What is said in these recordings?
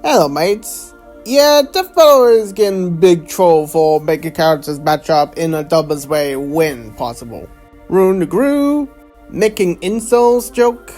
Hello mates. Yeah, Death Battle is getting big troll for making characters match up in the dumbest way when possible. Ruin the Groove, making insults joke,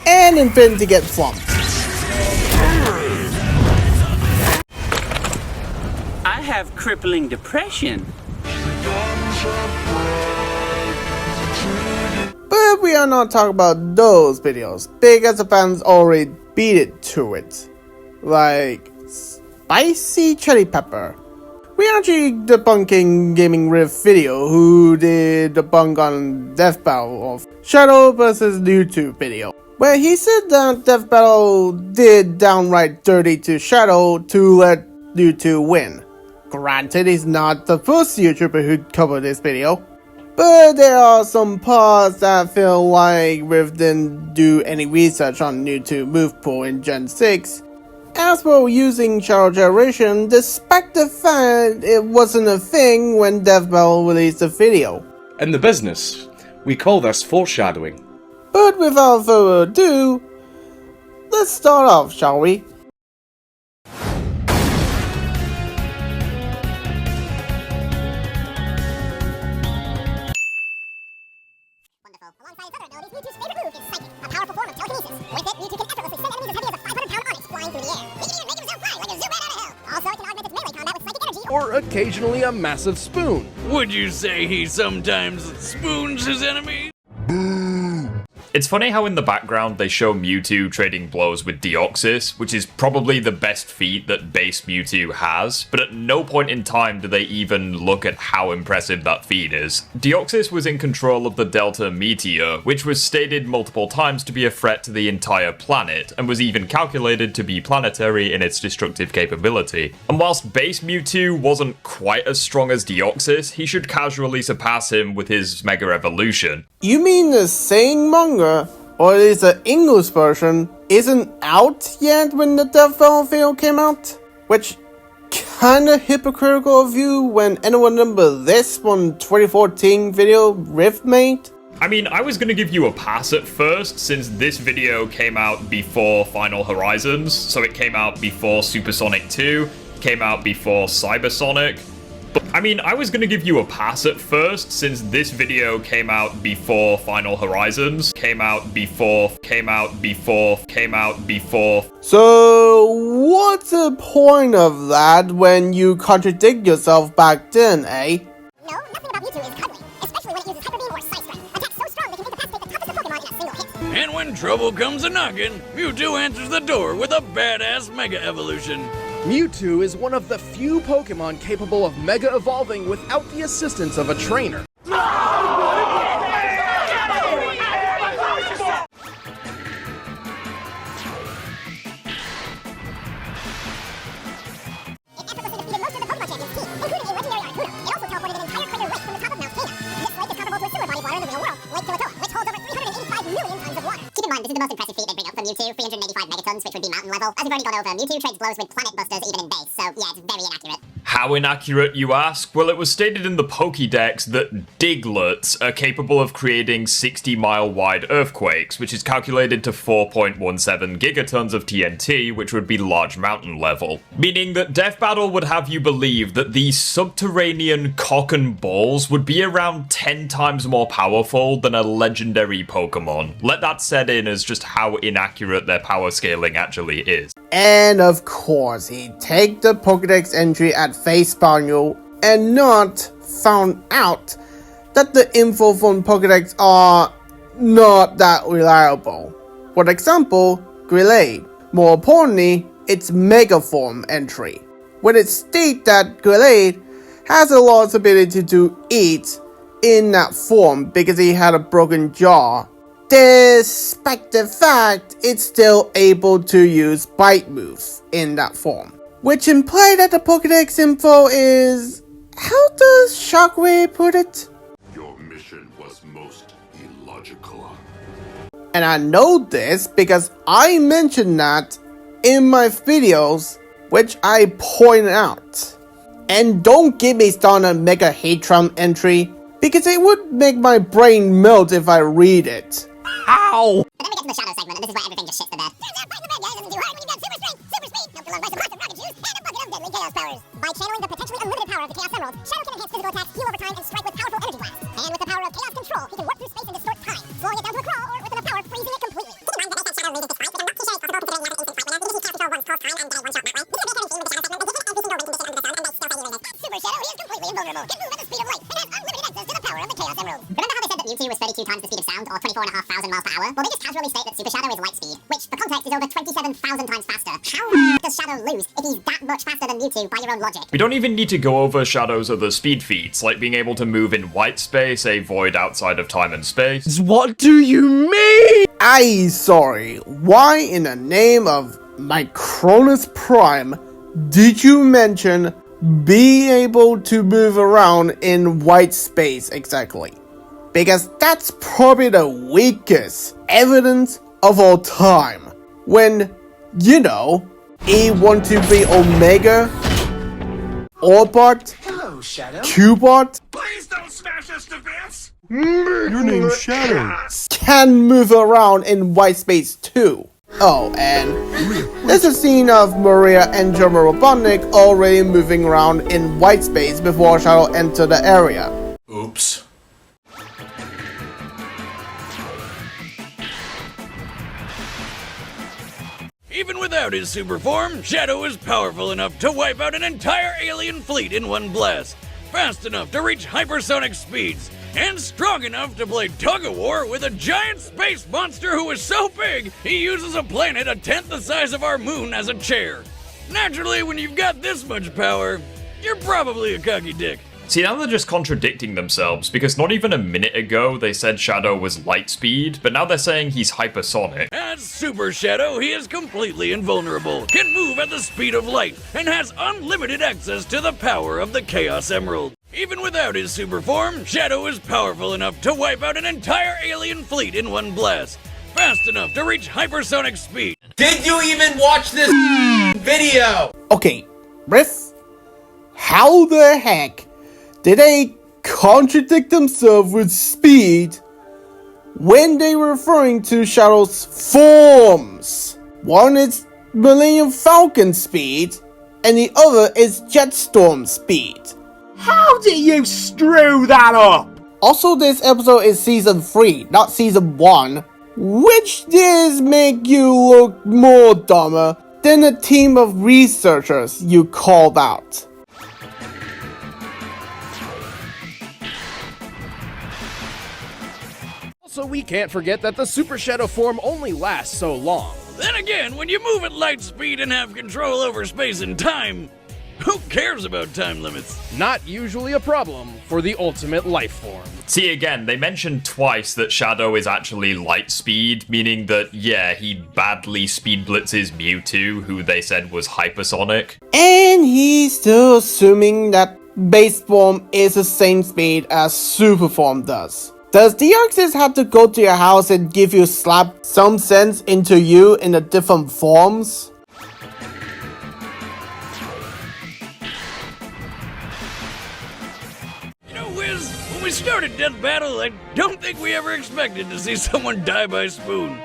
and Infinity get flumped. I have crippling depression. But we are not talking about those videos, because the fans already beat it to it. Like, Spicy Chili Pepper. We actually debunking Gaming Rift video who did debunk on Death Battle of Shadow vs YouTube video, where he said that Death Battle did downright dirty to Shadow to let YouTube win. Granted, he's not the first YouTuber who covered this video, but there are some parts that feel like Rift didn't do any research on YouTube move pool in Gen 6, as well using Shadow Generation despite the fact it wasn't a thing when Death Battle released the video. In the business, we call this foreshadowing. But without further ado, let's start off, shall we? Alongside its other abilities, Mewtwo's favorite move is Psychic, a powerful form of telekinesis. With it, Mewtwo can effortlessly send enemies as heavy as a 500-pound Onix flying through the air, making it make himself fly like a zoo rat out of hell. Also, it can augment its melee combat with psychic energy Or occasionally a massive spoon. Would you say he sometimes spoons his enemy? It's funny how in the background they show Mewtwo trading blows with Deoxys, which is probably the best feat that base Mewtwo has, but at no point in time do they even look at how impressive that feat is. Deoxys was in control of the Delta Meteor, which was stated multiple times to be a threat to the entire planet, and was even calculated to be planetary in its destructive capability. And whilst base Mewtwo wasn't quite as strong as Deoxys, he should casually surpass him with his Mega Evolution. You mean the same manga, or at least the English version, isn't out yet when the Death Battle video came out? Which kinda hypocritical of you when anyone remember this one 2014 video Rift made? I mean, I was gonna give you a pass at first, since this video came out before Final Horizons, so it came out before Supersonic 2, came out before Cybersonic. I mean, I was gonna give you a pass at first, since this video came out before Final Horizons, came out before. So, what's the point of that when you contradict yourself back then, eh? No, nothing about Mewtwo is cuddly, especially when it uses Hyper Beam or Side Strike. Attacks so strong they can incapacitate the toughest of Pokemon in a single hit. And when trouble comes a-knocking, Mewtwo answers the door with a badass Mega Evolution. Mewtwo is one of the few Pokemon capable of Mega Evolving without the assistance of a trainer. This is the most impressive feat they bring up from Mewtwo, 385 megatons, which would be mountain level. As we've already gone over, Mewtwo trades blows with planet busters even in base, so yeah, it's very inaccurate. How inaccurate, you ask? Well, it was stated in the Pokédex that Digletts are capable of creating 60-mile-wide earthquakes, which is calculated to 4.17 gigatons of TNT, which would be large mountain level. Meaning that Death Battle would have you believe that these subterranean cock and balls would be around 10 times more powerful than a legendary Pokemon. Let that set in as just how inaccurate their power scaling actually is. And of course, he take the Pokédex entry at face value and not found out that the info from Pokédex are not that reliable. For example, Grenade. More importantly, its Megaform entry, when it states that Grenade has a lost ability to eat in that form because he had a broken jaw, despite the fact it's still able to use Bite Move in that form. Which implies that the Pokédex info is... how does Shockwave put it? Your mission was most illogical. And I know this because I mentioned that in my videos, which I pointed out. And don't get me started on Mega Hatram entry, because it would make my brain melt if I read it. Ow! But then we get to the Shadow segment, and this is where everything just shits the bed. Turns out fighting the bad guys isn't too hard when you've got super strength, super speed, helped along by some lots of rocket juice, and a bucket of deadly chaos powers. By channeling the potentially unlimited power of the Chaos Emerald, Shadow can enhance physical attacks, heal over time, and strike with powerful energy blasts. And with the power of chaos control, he can warp through space and distort time, slowing it down to a crawl, or within a power, freezing it completely. Keep in mind that based on Shadow loses this fight, it is not too sure it's possible considering the other instant fight manner. Even if Chaos Control once calls time and can one-shot that way, we can make anything with the Shadow segment, but given every single ring can be sent under the sun, and they still fight you in this. Super Shadow, he is completely invulnerable, can move at the speed of light, and has unlimited access to the power of the Chaos Emerald. Remember how they said that Mewtwo was 32 times the speed of sound, or 24,500 miles per hour? Well, they just casually state that Super Shadow is light speed, which, for context, is over 27,000 times faster. How does Shadow lose if he's that much faster than Mewtwo by your own logic? We don't even need to go over Shadow's other speed feats, like being able to move in white space, a void outside of time and space. What do you mean? Sorry, why in the name of my Cronus Prime did you mention being able to move around in white space exactly? Because that's probably the weakest evidence of all time. When, you know, E123 Omega, Orbot, Hello, Shadow. Cubot, Please don't smash us to bits! your name's Shadow, can move around in white space too. Oh, and there's a scene of Maria and German Robotnik already moving around in white space before Shadow entered the area. Oops. Even without his super form, Shadow is powerful enough to wipe out an entire alien fleet in one blast, fast enough to reach hypersonic speeds, and strong enough to play tug-of-war with a giant space monster who is so big he uses a planet a tenth the size of our moon as a chair. Naturally, when you've got this much power, you're probably a cocky dick. See, now they're just contradicting themselves, because not even a minute ago they said Shadow was light speed, but now they're saying he's hypersonic. As Super Shadow, he is completely invulnerable, can move at the speed of light, and has unlimited access to the power of the Chaos Emerald. Even without his super form, Shadow is powerful enough to wipe out an entire alien fleet in one blast, fast enough to reach hypersonic speed. Did you even watch this video? Okay, Riff, how the heck did they contradict themselves with speed when they were referring to Shadow's forms? One is Millennium Falcon speed, and the other is Jetstorm speed. How did you screw that up? Also, this episode is season 3, not season 1, which does make you look more dumber than the team of researchers you called out. Also, we can't forget that the Super Shadow form only lasts so long. Then again, when you move at light speed and have control over space and time, who cares about time limits? Not usually a problem for the ultimate life form. See, again, they mentioned twice that Shadow is actually light speed, meaning that, yeah, he badly speed blitzes Mewtwo, who they said was hypersonic. And he's still assuming that base form is the same speed as super form does. Does Deoxys have to go to your house and give you slap some sense into you in the different forms? You know, Wiz, when we started Death Battle, I don't think we ever expected to see someone die by spoon.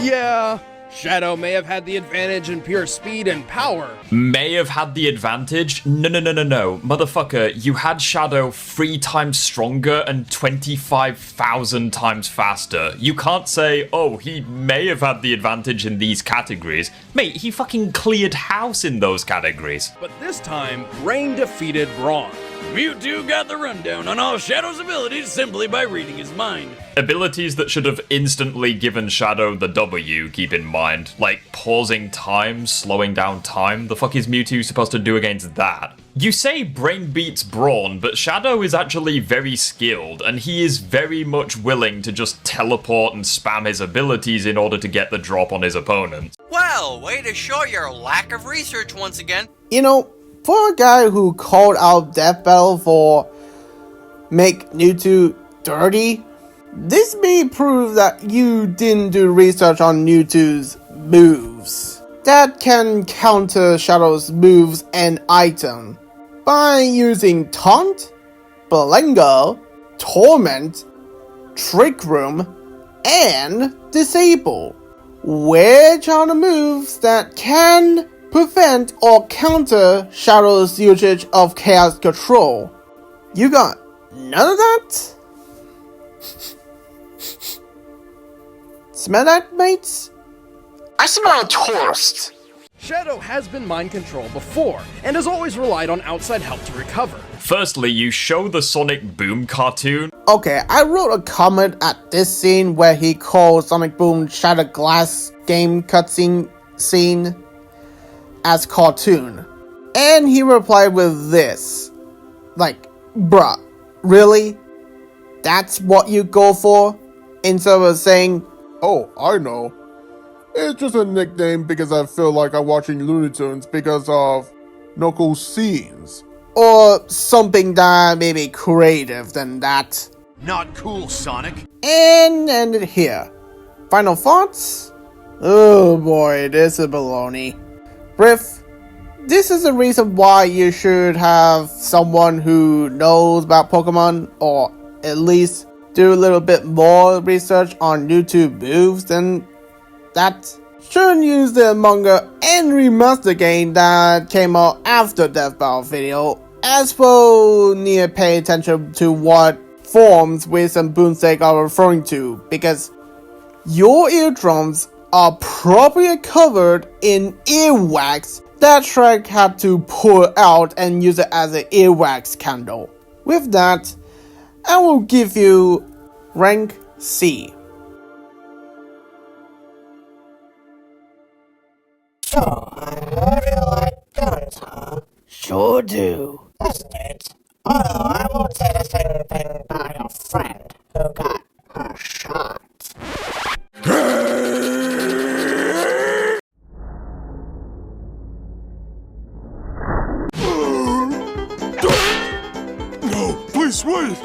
Yeah, Shadow may have had the advantage in pure speed and power. May have had the advantage? No. Motherfucker, you had Shadow 3 times stronger and 25,000 times faster. You can't say, oh, he may have had the advantage in these categories. Mate, he fucking cleared house in those categories. But this time, Rain defeated Brawn. Mewtwo got the rundown on all Shadow's abilities simply by reading his mind. Abilities that should have instantly given Shadow the W, keep in mind. Like pausing time, slowing down time. The fuck is Mewtwo supposed to do against that? You say Brain beats Brawn, but Shadow is actually very skilled, and he is very much willing to just teleport and spam his abilities in order to get the drop on his opponent. Well, way to show your lack of research once again. You know, for a guy who called out Death Battle for make Mewtwo dirty, this may prove that you didn't do research on Mewtwo's moves that can counter Shadow's moves and item by using Taunt, Belengo, Torment, Trick Room, and Disable. which are the moves that can prevent or counter Shadow's usage of Chaos Control. You got none of that? Smell that, mates? I smell a tourist. Shadow has been mind controlled before, and has always relied on outside help to recover. Firstly, you show the Sonic Boom cartoon. Okay, I wrote a comment at this scene where he called Sonic Boom Shattered Glass game cutscene scene as cartoon. And he replied with this. Like, bruh, really? That's what you go for? Instead of saying, oh, I know. It's just a nickname because I feel like I'm watching Looney Tunes because of Knuckles scenes. Or something that may be creative than that. Not cool, Sonic. And end it here. Final thoughts? Oh boy, this is baloney. Riff, this is the reason why you should have someone who knows about Pokemon, or at least do a little bit more research on YouTube moves than that. Shouldn't use the manga and remaster game that came out after Death Battle video, as well need to pay attention to what forms Wiz and Boomstick are referring to, because your eardrums are properly covered in earwax that Shrek had to pull out and use it as an earwax candle. With that, I will give you rank C. So, I really like guns, huh? Sure do. That's neat. Although I won't say the same thing about your friend who got her shot. No, please wait!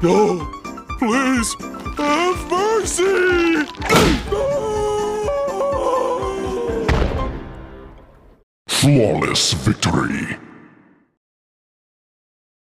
No, please, have mercy! Flawless victory.